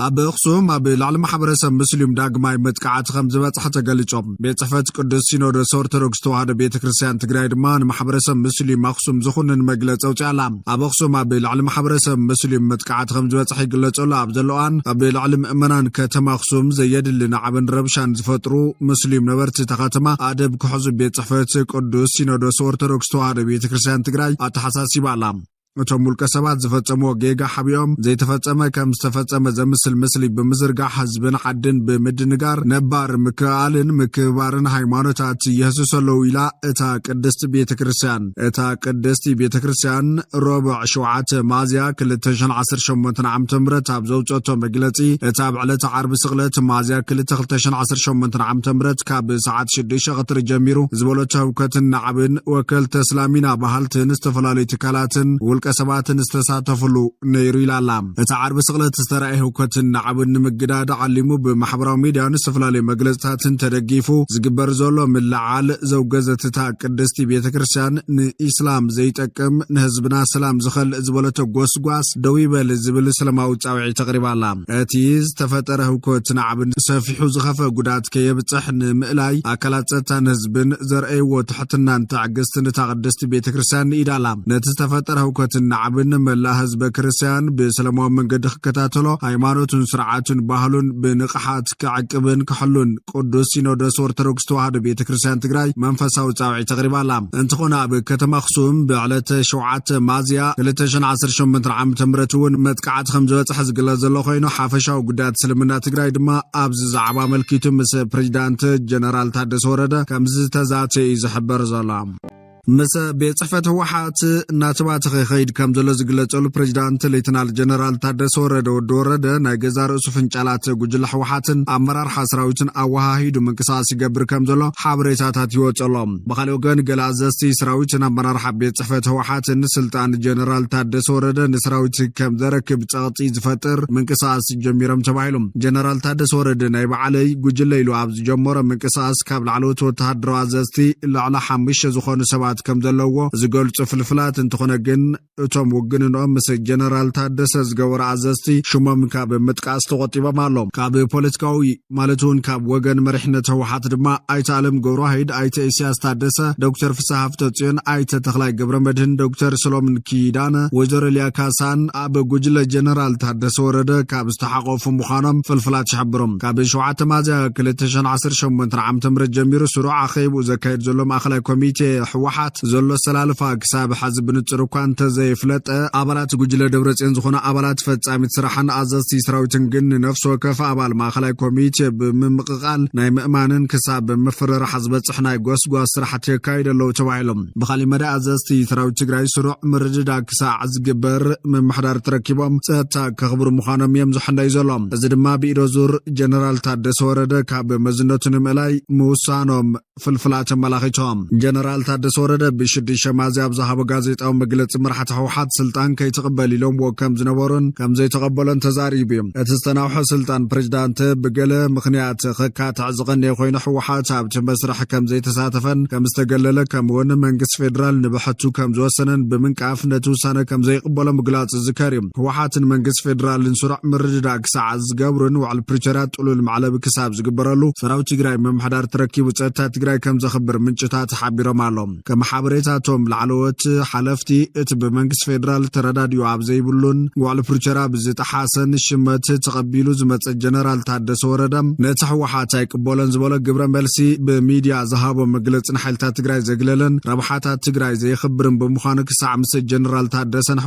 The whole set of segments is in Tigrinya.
ኣብ ኣኽሱም ኣብ ላዕሊ ማሕበረሰብ ሙስሊም ዳግማይ መጥቃዕቲ ከም ዝበጽሐ ተገሊጾም ቤት ጽሕፈት ቅዱስ ሲኖዶስ ኦርቶዶክስ ተዋህዶ ቤተክርስትያን ትግራይ ድማ ንማሕበረሰብ ሙስሊም ኣኽሱም ዝኹንን መግለጺ ኣውፅኣላ ኣብ ኣኽሱም ኣብ ላዕሊ ማሕበረሰብ ሙስሊም መጥቃዕቲ ከም ዝበጽሐ ይግለጸሉ ኣብ ዘለዋን ኣብ ላዕሊ ምእመናን ከተማ ኣኽሱም ዘየድልን ዓብን ረብሻን ዝፈጥሩ ሙስሊም ነበርቲ ተኸተማ ኣደብ ክሕዙ ቤት ጽሕፈት ቅዱስ ሲኖዶስ ኦርቶዶክስ ተዋህዶ ቤተክርስትያን ትግራይ ኣተሓሳሲባላ እቶም ሙልቀ ሰባት ዝፈጸምዎ ጌጋ ሓቢኦም ዘይተፈጸመ ከም ዝተፈጸመ ዘምስል ምስሊ ብምዝርጋሕ ህዝብን ዓድን ብምድንጋር ነባር ምክኣልን ምክባርን ሃይማኖታት የህስሰለው ኢላ እታ ቅድስቲ ቤተክርስትያን ሮብዕ 7 ሚያዝያ 2018 ዓመተ ምህረት ኣብ ዘውፅቶ መግለጺ እታ ብዕለተ ዓርቢ ስቕለት ሚያዝያ 2018 ዓመተ ምህረት ካብ ሰዓት 6 ቀትሪ ጀሚሩ ዝበለቶ ህውከትን ናዕብን ወከልተ እስላሚና ባህልትን ዝተፈላለዩ ትካላትን ሰባትን ዝተሳተፉሉ ነይሩ ኢላላ እታ ዓርቢ ስቕለት ዝተራእየ ህውከትን ናዕብን ንምግዳድ ዓሊሙ ብማሕበራዊ ሚድያን ዝተፈላለዩ መግለጽታትን ተደጊፉ ዝግበር ዘሎ ምልዓል ዘውገዘት እታ ቅድስቲ ቤተክርስትያን ንኢስላም ዘይጠቅም ንህዝብና ሰላም ዝኸልእ ዝበለቶ ጎስጓስ ደው ይበል ዝብል ሰላማዊ ጻውዒት ተቕሪባላ እቲ ዝተፈጠረ ህውከት ናዕብን ሰፊሑ ዝኸፈ ጉዳት ከየብጽሕ ንምእላይ ኣካላት ጸጥታን ህዝብን ዘርአይዎ ትሕትናን ትዕግስትን እታ ቅድስቲ ቤተክርስትያን ኢዳላ ነቲ ዝተፈጠረ ህውከት ናዕብን መላ ህዝበ ክርስቲያን ብሰላማዊ መንገዲ ክከታተሎ ሃይማኖቱን ስርዓቱን ባህሉን ብንቕሓት ክዕቅብን ክሕሉን ቅዱስ ሲኖዶስ ኦርቶዶክስ ተዋህዶ ቤተክርስትያን ትግራይ መንፈሳዊ ጻውዒት ተቕሪባላ እንትኾነ ኣብ ከተማ ኣኽሱም ብዕለተ 7 ሚያዝያ 2018 ዓመተ ምህረት እውን መጥቃዕቲ ከም ዝበጽሐ ዝግለጽ ዘሎ ኮይኑ ሓፈሻዊ ጉዳያት እስልምና ትግራይ ድማ ኣብዚ ዛዕባ መልኪቱ ምስ ፕሬዚዳንት ጀነራል ታደሰ ወረደ ከም ዝተዛተ እዩ ዝሕበር ዘሎ ምስ ቤት ጽሕፈት ህወሓት እናተባተኸ ኸይድ ከም ዘሎ ዝግለጸሉ ፕሬዚዳንት ሌተናል ጀነራል ታደሰ ወረደ ናይ ገዛ ርእሱ ፍንጫላት ጉጅለ ህወሓትን ኣመራርሓ ሰራዊትን ኣወሃሂዱ ምንቅስቓስ ይገብር ከም ዘሎ ሓበሬታታት ይወጸሎም ብኻልእ ወገን ገለ ኣዘዝቲ ሰራዊትን ኣመራርሓ ቤት ጽሕፈት ህወሓትን ስልጣን ጀነራል ታደሰ ወረደ ንሰራዊት ከም ዘረክብ ጸቕጢ ዝፈጥር ምንቅስቓስ ጀሚሮም ተባሂሎም ጀነራል ታደሰ ወረደ ናይ በዓለይ ጉጅለ ኢሉ ኣብ ዝጀመሮ ምንቅስቓስ ካብ ላዕለዎት ወተሃደራዊ ኣዘዝቲ ልዕሊ 5 ዝኾኑ ሰባት ከም ዘለዎ ዝገልጹ ፍልፍላት እንትኾነ ግን እቶም ውግንኖም ምስ ጀነራል ታደሰ ዝገበሩ ኣዘዝቲ ሽሞም ካብ ምጥቃስ ተቆጢቦም ኣሎም ካብ ፖለቲካዊ ማለት እውን ካብ ወገን መሪሕነት ህወሓት ድማ ኣይተ ዓለም ገብረዋሂድ ኣይተ ኢሳያስ ታደሰ ዶክተር ፍስሓ ሃፍተጽዮን ኣይተ ተኽላይ ገብረመድህን ዶክተር ሰሎሞን ኪዳነ ወይዘሮ ሊያ ካሳን ኣብ ጉጅለ ጀነራል ታደሰ ወረደ ካብ ዝተሓቆፉ ምዃኖም ፍልፍላት ይሕብሮም ካብ 7 ሚያዝያ 2018 ዓመተ ምህረት ጀሚሩ ስሩዕ ኣኼቡ ዘካየድ ዘሎ ማእኸላይ ኮሚቴ ህወሓት ዘሎ ሰላልፋ ክሳብ ሓዚ ብንጹር እኳ እንተዘይፍለጠ ኣባላት ጉጅለ ደብረጽዮን ዝኾነ ኣባላት ፈጻሚት ስራሕን ኣዘዝቲ ሰራዊትን ግን ነፍሲ ወከፍ ኣባል ማእኸላይ ኮሚቴ ብምምቕቓል ናይ ምእማንን ክሳብ ምፍርራሕ ዝበጽሕ ናይ ጎስጓስ ስራሕቲ የካይዱ ኣለዉ ተባሂሎም ብኻልእ መዳይ ኣዘዝቲ ሰራዊት ትግራይ ስሩዕ ምርድዳግ ክሳዕ ዝግበር ምምሕዳር ተረኪቦም ጸጥታ ከኽብሩ ምዃኖም እዮም ዝሕንደዩ ዘሎም እዚ ድማ ብኢዶ ዙር ጀነራል ታደሰ ወረደ ካብ መዝነቱ ንምእላይ ምውሳኖም ፍልፍላት ኣመላኺቶም ጀነራል ታደሰ ወረደ ብ6 ሚያዝያ ኣብ ዝሃቦ ጋዜጣዊ መግለጺ መራሕቲ ህወሓት ስልጣን ከይተቐበል ኢሎምዎ ከም ዝነበሩን ከም ዘይተቐበሎን ተዛሪቡ እዩ እቲ ዝተናውሐ ስልጣን ፕሬዚዳንት ብገለ ምኽንያት ክካትዕ ዝቐነየ ኮይኑ ህወሓት ኣብቲ መስርሕ ከም ዘይተሳተፈን ከም ዝተገለለ ከምኡውን መንግስቲ ፌደራል ንብሕቱ ከም ዝወሰነን ብምንቃፍ ነቲ ውሳነ ከም ዘይቕበሎ ምግላጽ ዝከር እዩ ህወሓትን መንግስቲ ፌደራልን ስሩዕ ምርድዳግ ክሳዕ ዝገብሩን ውዕል ፕሪቶርያ ጥሉል ማዕለቢ ክሳብ ዝግበረሉ ሰራዊት ትግራይ ምምሕዳር ተረኪቡ ጸጥታ ትግራይ ከም ዘኽብር ምንጭታት ሓቢሮም ኣሎም ሓበሬታቶም ላዕለዎት ሓለፍቲ እቲ ብመንግስቲ ፌደራል ተረዳድዩ ኣብ ዘይብሉን ውዕል ፕሪቶርያ ብዝጠሓሰን ሽመት ተቐቢሉ ዝመጽእ ጀነራል ታደሰ ወረደ ነቲ ህወሓት ኣይቅበሎን ዝበሎ ግብረ መልሲ ብሚድያ ዝሃቦ መግለጽን ሓይልታት ትግራይ ዘግለለን ረብሓታት ትግራይ ዘይኽብርን ብምዃኑ ክሳዕ ምስ ጀነራል ታደሰን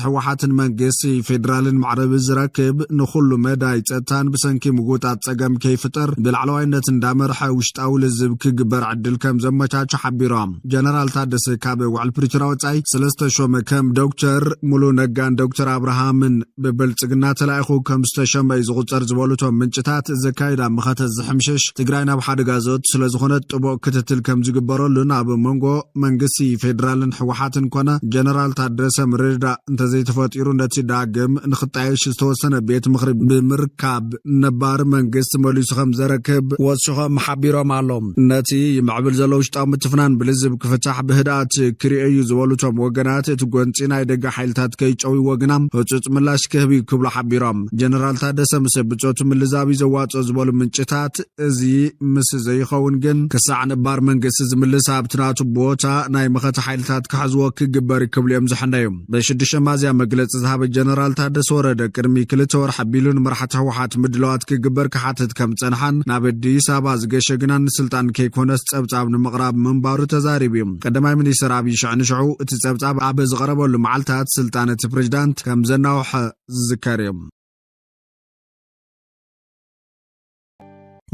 ህወሓትን መንግስቲ ፌደራልን ማዕረብ ዝረክብ ንኹሉ መዳይ ጸጥታን ብሰንኪ ምጉጣት ጸገም ከይፍጠር ብላዕለዋይነት እንዳመርሐ ውሽጣዊ ልዝብ ክግበር ዕድል ከም ዘመቻቹ ሓቢሮም ጀነራል ታደሰ ካብ ውዕል ፕሪቶርያ ወጻኢ 3 ሾመ ከም ዶክተር ሙሉ ነጋን ዶክተር አብርሃምን ብብልጽግና ተላኢኹ ከም ዝተሸመ ዝቁጸር ዝበሉቶም ምንጭታት ዘካይዳ ምኸተ ዝሕምሽሽ ትግራይ ናብ ሓደጋ ዘእቱ ስለዝኾነ ጥቡቅ ክትትል ከም ዝግበረሉን ኣብ መንጎ መንግስቲ ፌደራልን ህወሓትን ኮነ ጀነራል ታደሰ ምርድዳእ እንተዘይተፈጢሩ ነቲ ዳግም ንኽጣየሽ ዝተወሰነ ቤት ምኽሪ ብምርካብ ነባር መንግስቲ መሊሱ ከም ዘረክብ ወስኾም ሓቢሮም ኣሎም ነቲ ይምዕብል ዘሎ ውሽጣዊ ምትፍናን ብልዝብ ክፍታሕ ብህዳት ክሪኤዩ ዝበሉቶም ወገናት እቲ ጎንፂ ናይ ደጋ ሓይልታት ከይጨዊ ወግናም ህፁፅ ምላሽ ክህብ ክብሉ ሓቢሮም ጀነራል ታደሰ ምስ ብጮቱ ምልዛብ ዘዋጾ ዝበሉ ምንጭታት እዚ ምስ ዘይኸውን ግን ክሳዕ ነባር መንግስቲ ዝምልስ ኣብትናቱ ቦታ ናይ መኸተ ሓይልታት ክሕዝዎ ክግበር ክብሉ እዮም ዝሕነዩ በ6 ሚያዝያ መግለፂ ዝሃበ ጀነራል ታደሰ ወረደ ቅድሚ 2 ወርሒ ቢሉን መራሕቲ ህወሓት ምድለዋት ክግበር ክሓትት ከም ፀንሓን ናብ አዲስ አበባ ዝገሸግናን ስልጣን ከይኮነስ ጸብጻብ ንምቕራብ መንባሩ ተዛሪቡ ቀዳማይ ሚኒስትር አብይ ሽዕንሽዑ እቲ ጸብጻብ ኣብ ዝቐረበሉ መዓልታት ስልጣን እቲ ፕሬዝዳንት ከም ዘናውሐ ዝዝከር እዩ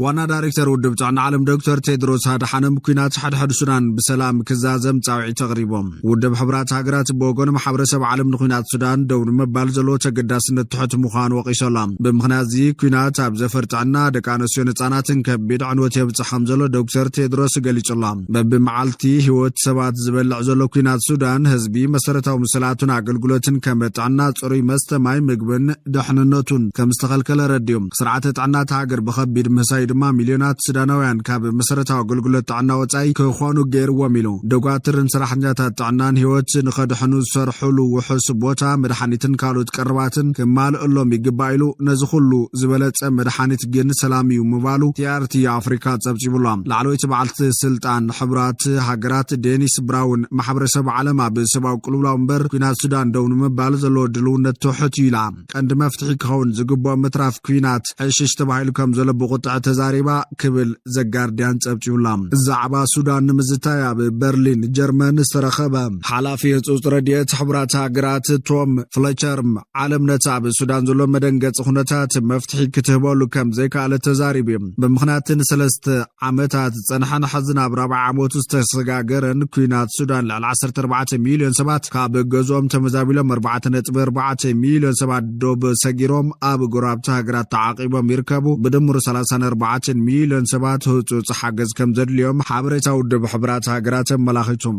ዋና ዳይሬክተር ውድብ ጥዕና ዓለም ዶክተር ቴድሮስ አድሓኖም ኩናት ሓድሓድ ሱዳን ብሰላም ክዛዘም ጻውዒት ተቕሪቦም ውድብ ሕብራት ሃገራት ብወገኑ ማሕበረሰብ ዓለም ንኩናት ሱዳን ደው ንምባል ዘለዎ ተገዳስነት ትሑት ምዃኑ ወቂሶላ ብምኽንያት እዚ ኩናት ኣብ ዘፈርጥዕና ደቂ ኣንስትዮን ህጻናትን ከቢድ ዕንወት የብፅሕ ከም ዘሎ ዶክተር ቴድሮስ ገሊጹላ በብመዓልቲ ህይወት ሰባት ዝበልዕ ዘሎ ኩናት ሱዳን ህዝቢ መሰረታዊ ምስላቱን ኣገልግሎትን ከም ጥዕና ጽሩይ መስተ ማይ ምግብን ድሕንነቱን ከም ዝተኸልከለ ረድዮም ስርዓተ ጥዕና ሃገር ብኸቢድ ምህሳይ ድማ ሚልዮናት ሱዳናውያን ካብ መሰረታዊ አገልግሎት ጥዕና ወጻኢ ክኾኑ ገይርዎም ኢሉ ደጓትርን ሰራሕተኛታት ጥዕናን ህይወት ንኸድሕኑ ዝሰርሑሉ ውሑስ ቦታ መድሓኒትን ካልኦት ቀረባትን ክማልአሎም ይግባእ ኢሉ ነዚ ኩሉ ዝበለጸ መድሓኒት ግን ሰላም እዩ ምባሉ ቲአርቲ አፍሪካ ጸብጺቡላ ላዕለወይቲ በዓልቲ ስልጣን ሕብራት ሃገራት ዴኒስ ብራውን ማሕበረሰብ ዓለም ኣብ ሰብኣዊ ቅልውላው እምበር ኩናት ሱዳን ደው ንምባል ዘለዎ ድልውነት ትሑት ኢላ ቀንዲ መፍትሒ ክኸውን ዝግብኦ ምትራፍ ኩናት ሕሽሽ ተባሂሉ ከም ዘሎ ብቁጥዕ ተዛሪባ ክብል ዘጋርዲያን ጸብጺቡላ ዛዕባ ሱዳን ንምዝታይ ኣብ በርሊን ጀርመን ዝተረኸበ ሓላፊ ህፁፅ ረድኤት ሕብራት ሃገራት ቶም ፍሌቸር ዓለም ነቲ ኣብ ሱዳን ዘሎ መደንገፂ ኩነታት መፍትሒ ክትህበሉ ከም ዘይከኣለ ተዛሪቡ ብምኽንያትን 3 ዓመታት ፀንሐን ሕዝን ኣብ 4 ዓመቱ ዝተሰጋገረን ኩናት ሱዳን ልዕሊ 14 ሚልዮን ሰባት ካብ ገዝኦም ተመዛቢሎም 4.4 ሚልዮን ሰባት ዶብ ሰጊሮም ኣብ ጎረባብቲ ሃገራት ተዓቂቦም ይርከቡ ብድምሩ 34 ሚልዮን ሰባት ህፁፅ ሓገዝ ከም ዘድልዮም ሓበሬታ ውድብ ሕብራት ሃገራት ኣመላኺቱም